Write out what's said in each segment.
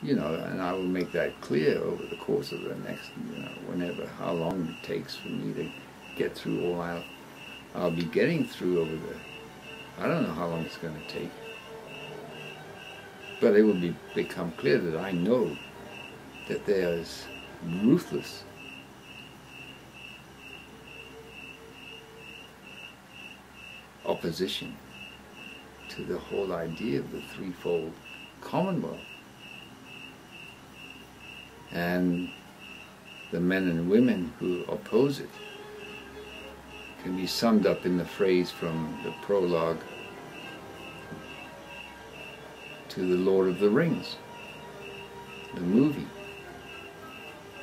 you know, and I will make that clear over the course of the next, you know, whenever, how long it takes for me to get through all I'll be getting through over I don't know how long it's going to take. But it will become clear that I know that there is ruthless opposition to the whole idea of the threefold Commonwealth. And the men and women who oppose it can be summed up in the phrase from the prologue to The Lord of the Rings, the movie,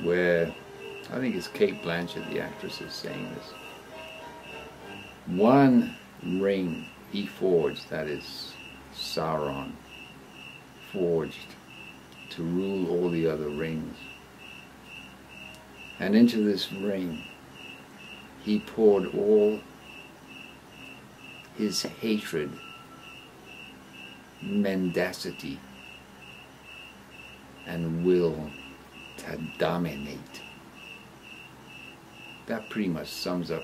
where I think it's Cate Blanchett, the actress, is saying this. One ring he forged, that is Sauron, forged to rule all the other rings. And into this ring he poured all his hatred, mendacity, and will to dominate. That pretty much sums up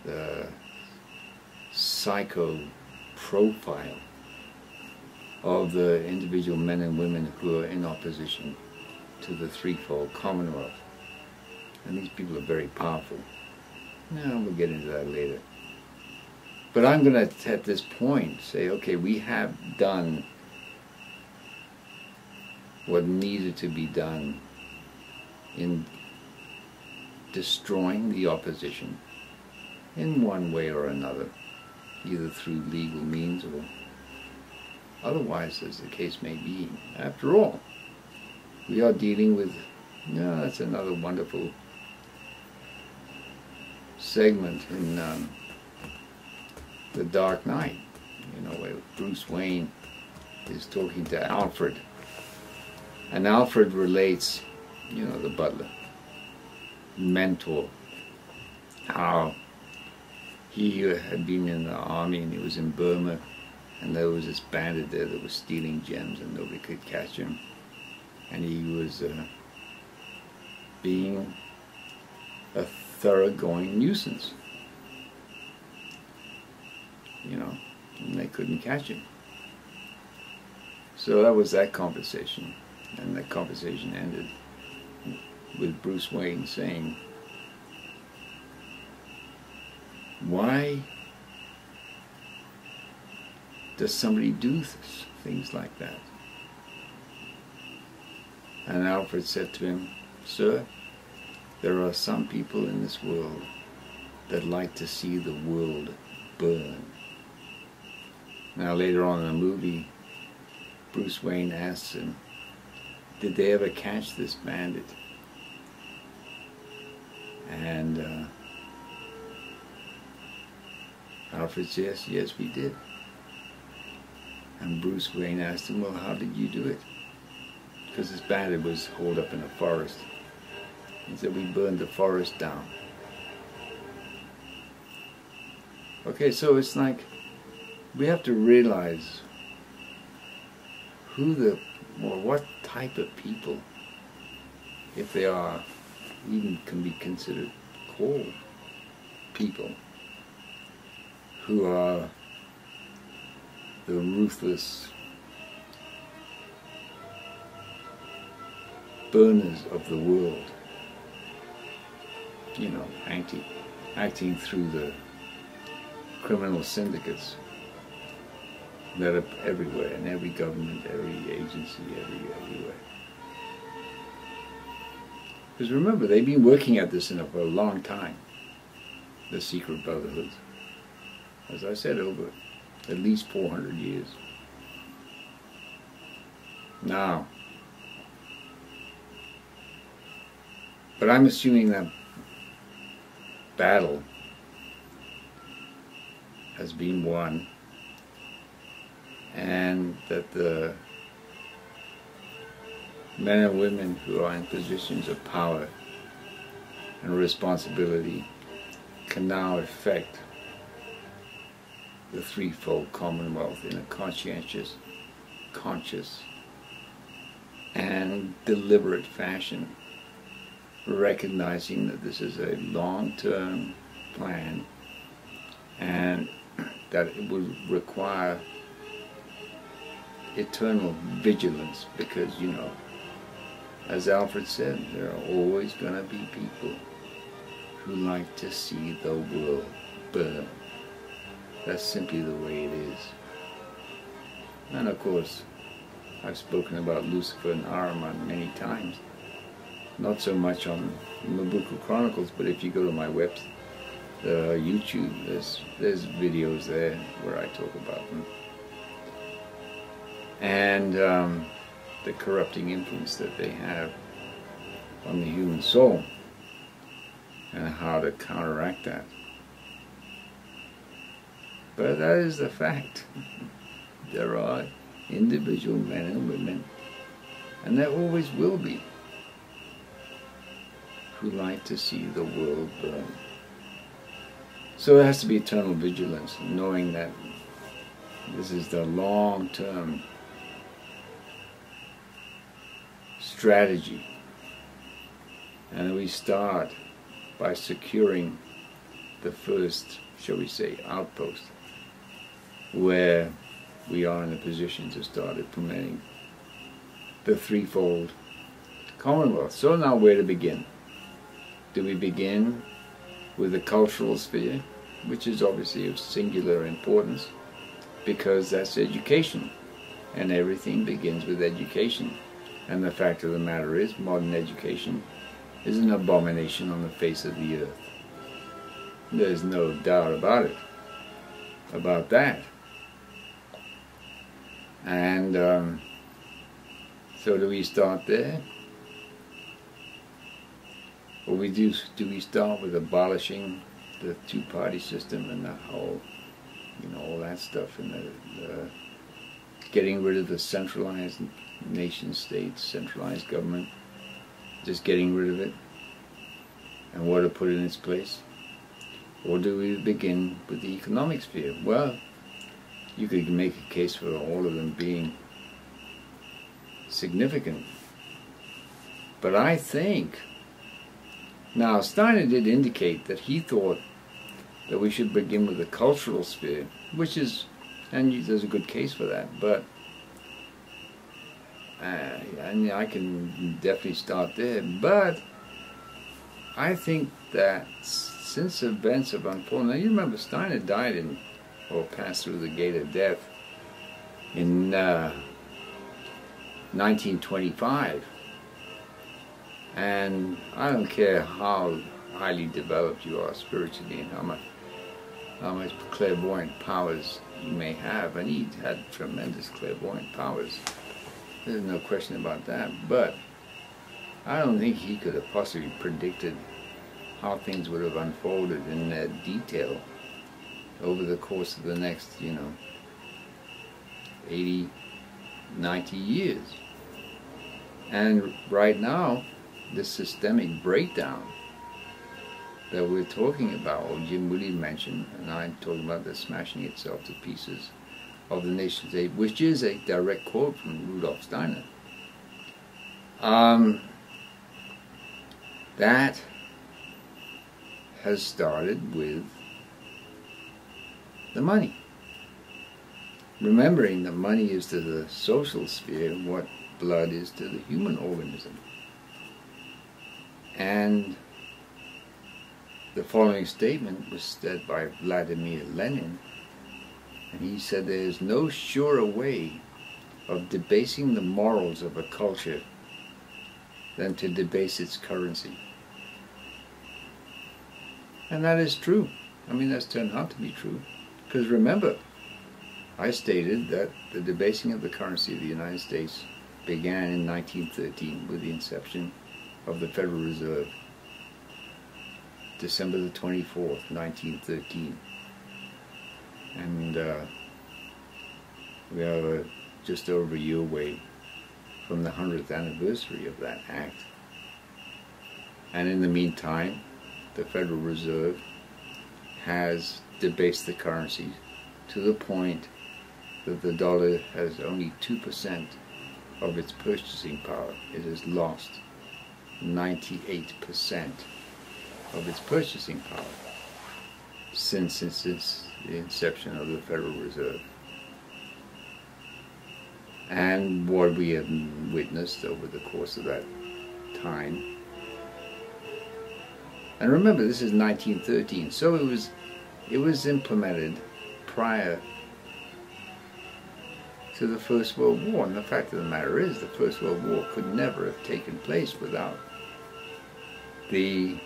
the psycho profile of the individual men and women who are in opposition to the threefold Commonwealth. And these people are very powerful. Now, we'll get into that later. But I'm going to, at this point, say, okay, we have done what needed to be done in destroying the opposition in one way or another, either through legal means or otherwise, as the case may be. After all, we are dealing with, that's another wonderful segment in The Dark Knight, you know, where Bruce Wayne is talking to Alfred, and Alfred relates, you know, the butler, mentor, how he had been in the army and he was in Burma, and there was this bandit there that was stealing gems and nobody could catch him, and he was being a thoroughgoing nuisance, you know, and they couldn't catch him. So that was that conversation, and that conversation ended with Bruce Wayne saying, why does somebody do things like that? And Alfred said to him, sir, there are some people in this world that like to see the world burn. Now later on in the movie, Bruce Wayne asks him, did they ever catch this bandit? And Alfred says, yes, we did. And Bruce Wayne asked him, well, how did you do it? Because this bandit was holed up in a forest. He said, we burned the forest down. Okay, so it's like, we have to realize what type of people, if they are, even can be considered called people, who are the ruthless burners of the world, you know, acting through the criminal syndicates that are everywhere, in every government, every agency, everywhere. Because remember, they've been working at this for a long time, the secret brotherhoods. As I said, over at least 400 years. Now, but I'm assuming that battle has been won, and that the men and women who are in positions of power and responsibility can now effect the threefold Commonwealth in a conscientious, conscious and deliberate fashion, recognizing that this is a long-term plan and that it would require eternal vigilance, because, you know, as Alfred said, there are always going to be people who like to see the world burn. That's simply the way it is. And of course, I've spoken about Lucifer and Ahriman many times. Not so much on Mobuku Chronicles, but if you go to my website, YouTube, there's videos there where I talk about them. And the corrupting influence that they have on the human soul and how to counteract that. But that is the fact. There are individual men and women, and there always will be, who like to see the world burn. So there has to be eternal vigilance, knowing that this is the long-term strategy. And we start by securing the first, shall we say, outpost, where we are in a position to start implementing the threefold Commonwealth. So now where to begin? Do we begin with the cultural sphere, which is obviously of singular importance, because that's education, and everything begins with education. And the fact of the matter is, modern education is an abomination on the face of the earth. There's no doubt about that. And so do we start there? Or do we start with abolishing the two-party system and the whole, you know, all that stuff, and the getting rid of the centralized nation states, centralized government, just getting rid of it, and what to put in its place? Or do we begin with the economic sphere? Well, you could make a case for all of them being significant. But I think, now Steiner did indicate that he thought that we should begin with the cultural sphere, which is, and there's a good case for that, but and I can definitely start there. But I think that since events have unfolded, now you remember Steiner died in, or passed through the gate of death in 1925. And I don't care how highly developed you are spiritually and how much clairvoyant powers you may have, and he had tremendous clairvoyant powers. There's no question about that. But I don't think he could have possibly predicted how things would have unfolded in detail over the course of the next, 80, 90 years. And right now, this systemic breakdown that we're talking about, or Jim Moody mentioned, and I'm talking about the smashing itself to pieces of the nation state, which is a direct quote from Rudolf Steiner. That has started with the money. Remembering that money is to the social sphere what blood is to the human organism. And the following statement was said by Vladimir Lenin, and he said, there is no surer way of debasing the morals of a culture than to debase its currency. And that is true. I mean, that's turned out to be true. Because remember, I stated that the debasing of the currency of the United States began in 1913 with the inception of the Federal Reserve. December the 24th, 1913. And we are just over a year away from the 100th anniversary of that act. And in the meantime, the Federal Reserve has debased the currency to the point that the dollar has only 2% of its purchasing power. It has lost 98% of its purchasing power since the inception of the Federal Reserve. And what we have witnessed over the course of that time. And remember, this is 1913, so it was implemented prior to the First World War. And the fact of the matter is, the First World War could never have taken place without the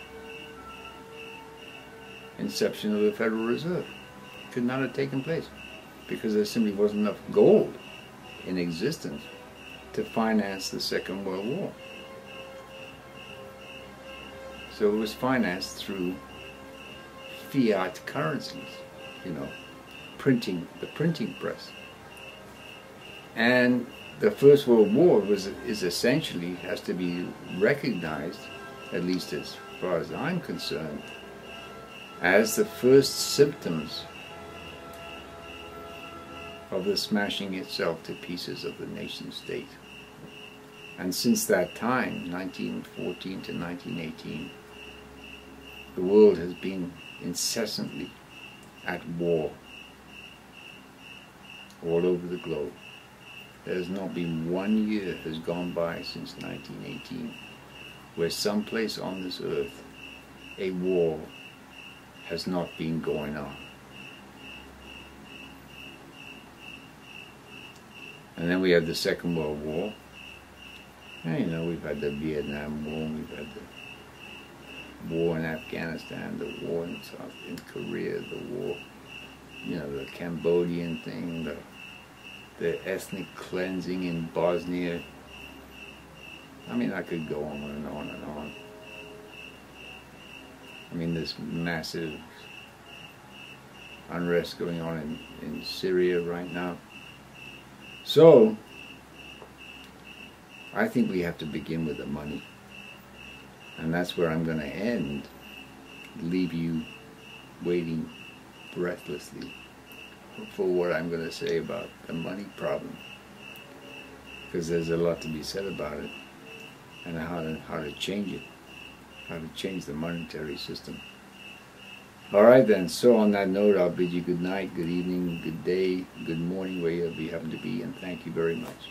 inception of the Federal Reserve. It could not have taken place because there simply wasn't enough gold in existence to finance the Second World War. So it was financed through fiat currencies, you know, the printing press. And the First World War is essentially, has to be recognized, at least as far as I'm concerned, as the first symptoms of the smashing itself to pieces of the nation state. And since that time, 1914 to 1918, the world has been incessantly at war all over the globe. There has not been 1 year has gone by since 1918 where someplace on this earth a war has not been going on. And then we have the Second World War. And you know, we've had the Vietnam War, we've had the war in Afghanistan, the war in Korea, the war, you know, the Cambodian thing, the ethnic cleansing in Bosnia. I mean, I could go on and on and on. I mean, this massive unrest going on in Syria right now. So, I think we have to begin with the money. And that's where I'm going to end, leave you waiting breathlessly for what I'm going to say about the money problem. Because there's a lot to be said about it, and how to change it, how to change the monetary system. Alright then, so on that note, I'll bid you good night, good evening, good day, good morning, wherever you happen to be, and thank you very much.